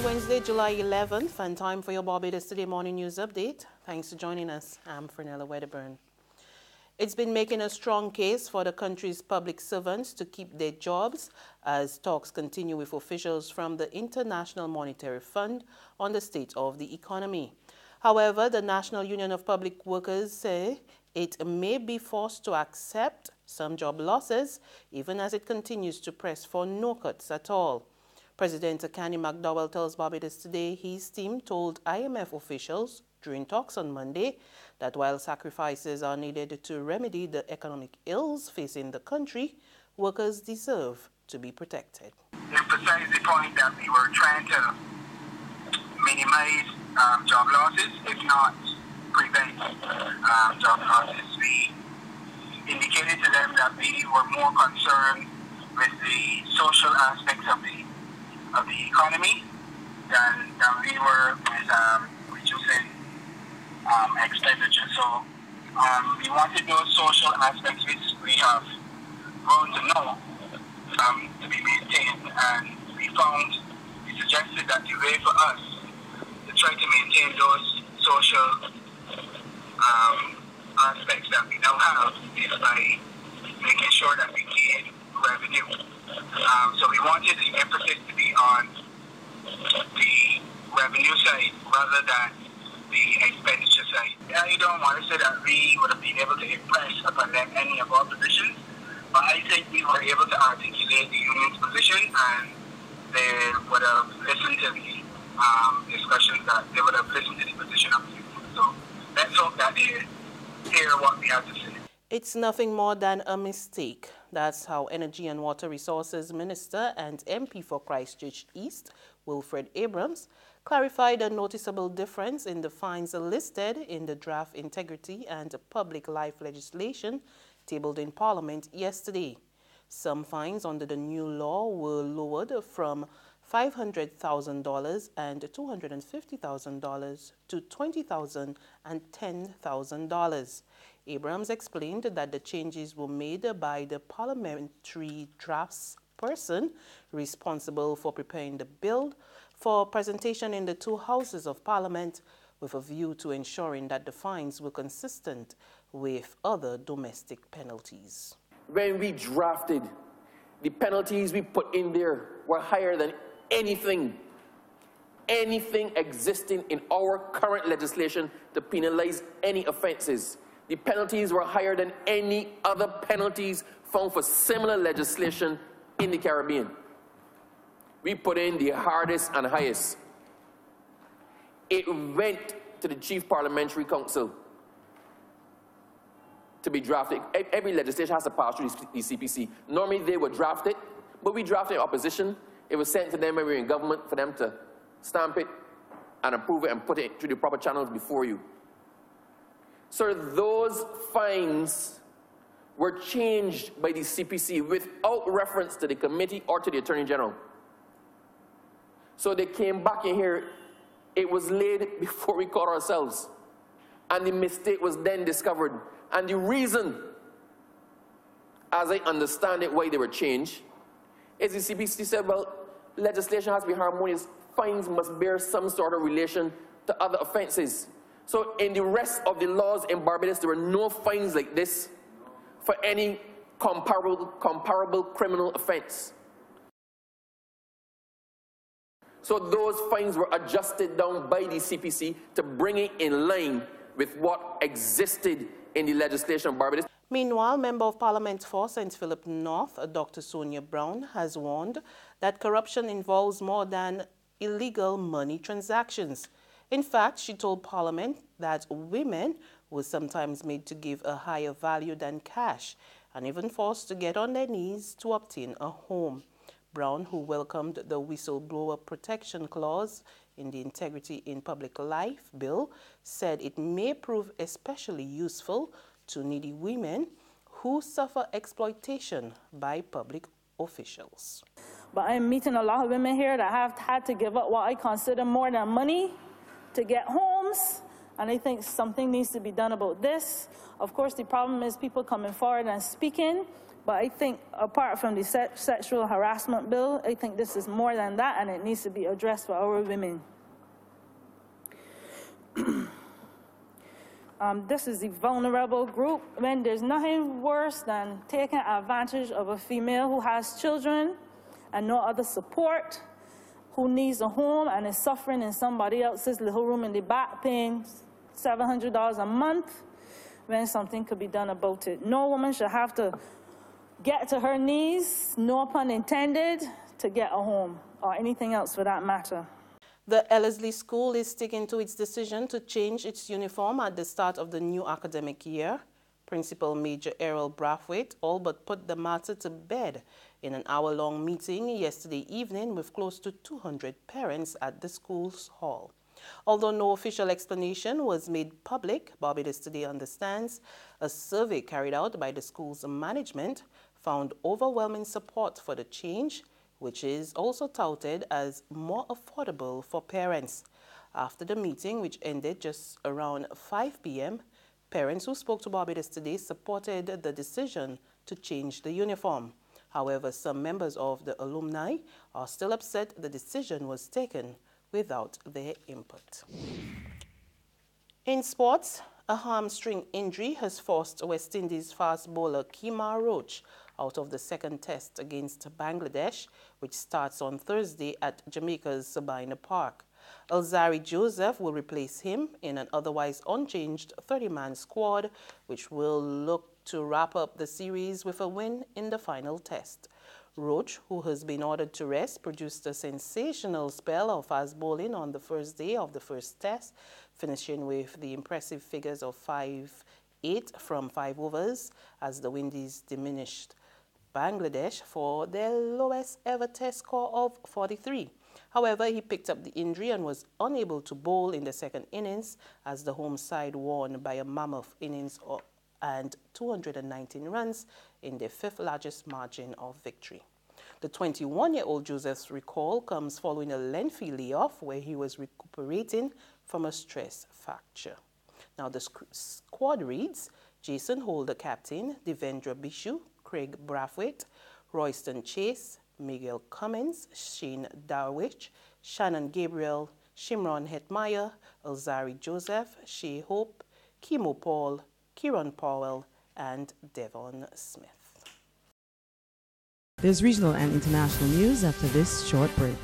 Wednesday, July 11th, and time for your Barbados Today Morning News Update. Thanks for joining us. I'm Fernella Wedderburn. It's been making a strong case for the country's public servants to keep their jobs as talks continue with officials from the International Monetary Fund on the state of the economy. However, the National Union of Public Workers say it may be forced to accept some job losses, even as it continues to press for no cuts at all. President Akani McDowell tells Barbados Today his team told IMF officials during talks on Monday that while sacrifices are needed to remedy the economic ills facing the country, workers deserve to be protected. Emphasize the point that we were trying to minimize job losses, if not prevent job losses. We indicated to them that we were more concerned with the social aspects of the economy than we were with reducing expenditure. So we wanted those social aspects which we have grown to know to be maintained, and we suggested that the way for us to try to maintain those social aspects that we now have is by making sure that we gain revenue. So we wanted the emphasis to be on the revenue side rather than the expenditure side. I don't want to say that we would have been able to impress upon them any of our positions, but I think we were able to articulate the union's position, and they would have listened to the discussions, that they would have listened to the position of the union. So let's hope that they hear what we have to say. It's nothing more than a mistake. That's how Energy and Water Resources Minister and MP for Christchurch East, Wilfred Abrams, clarified a noticeable difference in the fines listed in the draft integrity and public life legislation tabled in Parliament yesterday. Some fines under the new law were lowered from $500,000 and $250,000 to $20,000 and $10,000. Abrams explained that the changes were made by the parliamentary draftsperson responsible for preparing the bill for presentation in the two houses of Parliament, with a view to ensuring that the fines were consistent with other domestic penalties. When we drafted, the penalties we put in there were higher than anything existing in our current legislation to penalize any offenses. The penalties were higher than any other penalties found for similar legislation in the Caribbean. We put in the hardest and highest. It went to the Chief Parliamentary Council to be drafted. Every legislation has to pass through the CPC. Normally they would draft it, but we drafted in opposition. It was sent to them when we were in government for them to stamp it and approve it and put it through the proper channels before you. So those fines were changed by the CPC without reference to the committee or to the Attorney General. So they came back in here, it was laid before we caught ourselves, and the mistake was then discovered. And the reason, as I understand it, why they were changed, is the CPC said, well, legislation has to be harmonious. Fines must bear some sort of relation to other offenses. So in the rest of the laws in Barbados, there were no fines like this for any comparable criminal offense. So those fines were adjusted down by the CPC to bring it in line with what existed in the legislation of Barbados. Meanwhile, Member of Parliament for St. Philip North, Dr. Sonia Brown, has warned that corruption involves more than illegal money transactions. In fact, she told Parliament that women were sometimes made to give a higher value than cash and even forced to get on their knees to obtain a home. Brown, who welcomed the whistleblower protection clause in the Integrity in Public Life bill, said it may prove especially useful to needy women who suffer exploitation by public officials. But I'm meeting a lot of women here that have had to give up what I consider more than money to get homes, and I think something needs to be done about this. Of course, the problem is people coming forward and speaking But I think apart from the sexual harassment bill, I think this is more than that, and it needs to be addressed for our women. This is the vulnerable group. When there's nothing worse than taking advantage of a female who has children and no other support, who needs a home and is suffering in somebody else's little room in the back, paying $700 a month, when something could be done about it. No woman should have to get to her knees, no pun intended, to get a home, or anything else for that matter. The Ellerslie School is sticking to its decision to change its uniform at the start of the new academic year. Principal Major Errol Brathwaite all but put the matter to bed in an hour-long meeting yesterday evening with close to 200 parents at the school's hall. Although no official explanation was made public, Barbados Today understands a survey carried out by the school's management found overwhelming support for the change, which is also touted as more affordable for parents. After the meeting, which ended just around 5 p.m., parents who spoke to Barbados Today supported the decision to change the uniform. However, some members of the alumni are still upset the decision was taken without their input. In sports, a hamstring injury has forced West Indies fast bowler Kemar Roach out of the second test against Bangladesh, which starts on Thursday at Jamaica's Sabina Park. Ellerslie Joseph will replace him in an otherwise unchanged 30-man squad, which will look to wrap up the series with a win in the final test. Roach, who has been ordered to rest, produced a sensational spell of fast bowling on the first day of the first test, finishing with the impressive figures of 5-8 from 5 overs as the Windies diminished Bangladesh for their lowest ever test score of 43. However, he picked up the injury and was unable to bowl in the second innings as the home side won by a mammoth innings and 219 runs in their fifth largest margin of victory. The 21-year-old Joseph's recall comes following a lengthy layoff where he was recuperating from a stress fracture. Now the squad reads: Jason Holder captain, Devendra Bishu, Craig Brathwaite, Royston Chase, Miguel Cummins, Shane Darwish, Shannon Gabriel, Shimron Hetmeyer, Ellerslie Joseph, Shea Hope, Kimo Paul, Kieran Powell, and Devon Smith. There's regional and international news after this short break.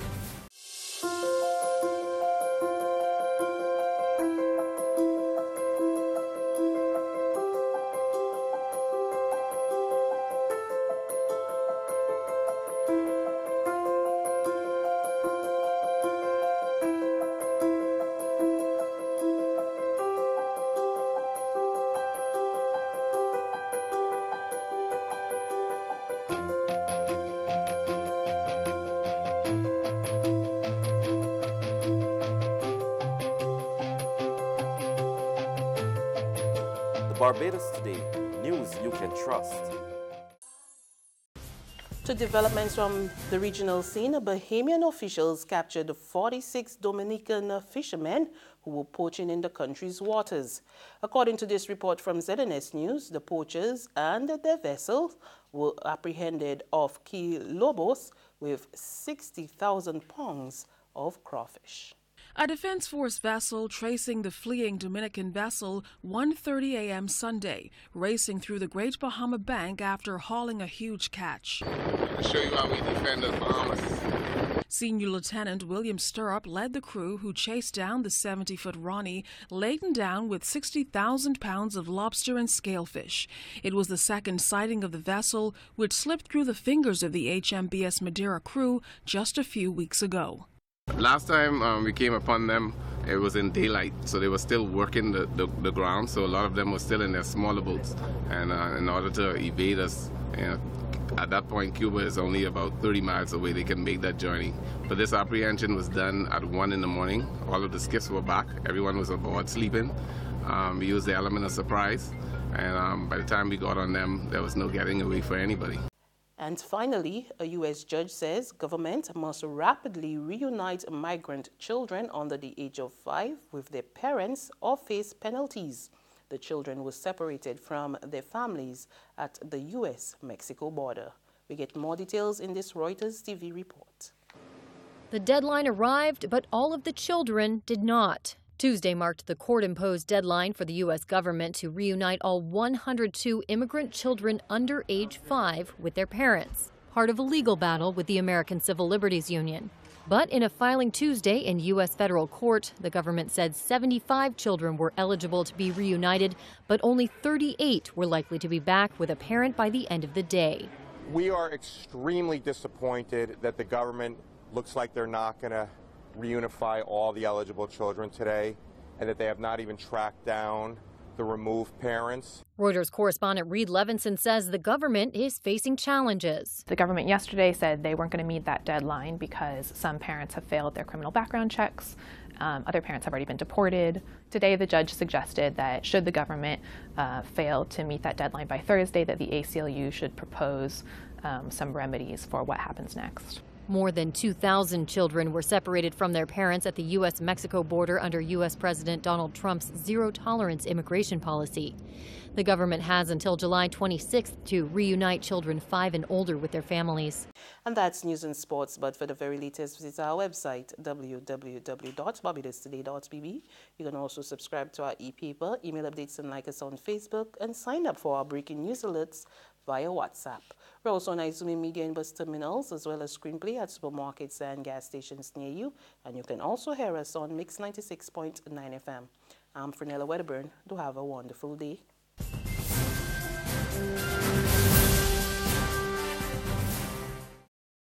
Barbados Today, news you can trust. To developments from the regional scene, Bahamian officials captured 46 Dominican fishermen who were poaching in the country's waters. According to this report from ZNS News, the poachers and their vessel were apprehended off Key Lobos with 60,000 pounds of crawfish. A Defense Force vessel tracing the fleeing Dominican vessel 1:30 a.m. Sunday, racing through the Great Bahama Bank after hauling a huge catch. I'll show you how we defend the Bahamas. Senior Lieutenant William Stirrup led the crew who chased down the 70-foot Ronnie, laden down with 60,000 pounds of lobster and scalefish. It was the second sighting of the vessel, which slipped through the fingers of the HMBS Madeira crew just a few weeks ago. Last time we came upon them, it was in daylight, so they were still working the ground, so a lot of them were still in their smaller boats. And in order to evade us, at that point Cuba is only about 30 miles away. They can make that journey. But this apprehension was done at 1 in the morning. All of the skiffs were back. Everyone was aboard sleeping. We used the element of surprise, and by the time we got on them, there was no getting away for anybody. And finally, a U.S. judge says government must rapidly reunite migrant children under the age of 5 with their parents or face penalties. The children were separated from their families at the U.S.-Mexico border. We get more details in this Reuters TV report. The deadline arrived, but all of the children did not. Tuesday marked the court-imposed deadline for the U.S. government to reunite all 102 immigrant children under age 5 with their parents, part of a legal battle with the American Civil Liberties Union. But in a filing Tuesday in U.S. federal court, the government said 75 children were eligible to be reunited, but only 38 were likely to be back with a parent by the end of the day. We are extremely disappointed that the government looks like they're not going to reunify all the eligible children today, and that they have not even tracked down the removed parents. Reuters correspondent Reed Levinson says the government is facing challenges. The government yesterday said they weren't going to meet that deadline because some parents have failed their criminal background checks. Other parents have already been deported. Today, the judge suggested that should the government fail to meet that deadline by Thursday, that the ACLU should propose some remedies for what happens next. More than 2,000 children were separated from their parents at the U.S.-Mexico border under U.S. President Donald Trump's zero-tolerance immigration policy. The government has until July 26th to reunite children 5 and older with their families. And that's news and sports, but for the very latest, visit our website, www.barbadostoday.bb. You can also subscribe to our e-paper, email updates, and like us on Facebook, and sign up for our breaking news alerts via WhatsApp. We're also on Izumi Media and bus terminals, as well as screenplay at supermarkets and gas stations near you. And you can also hear us on Mix 96.9 FM. I'm Fernella Wedderburn. Do have a wonderful day.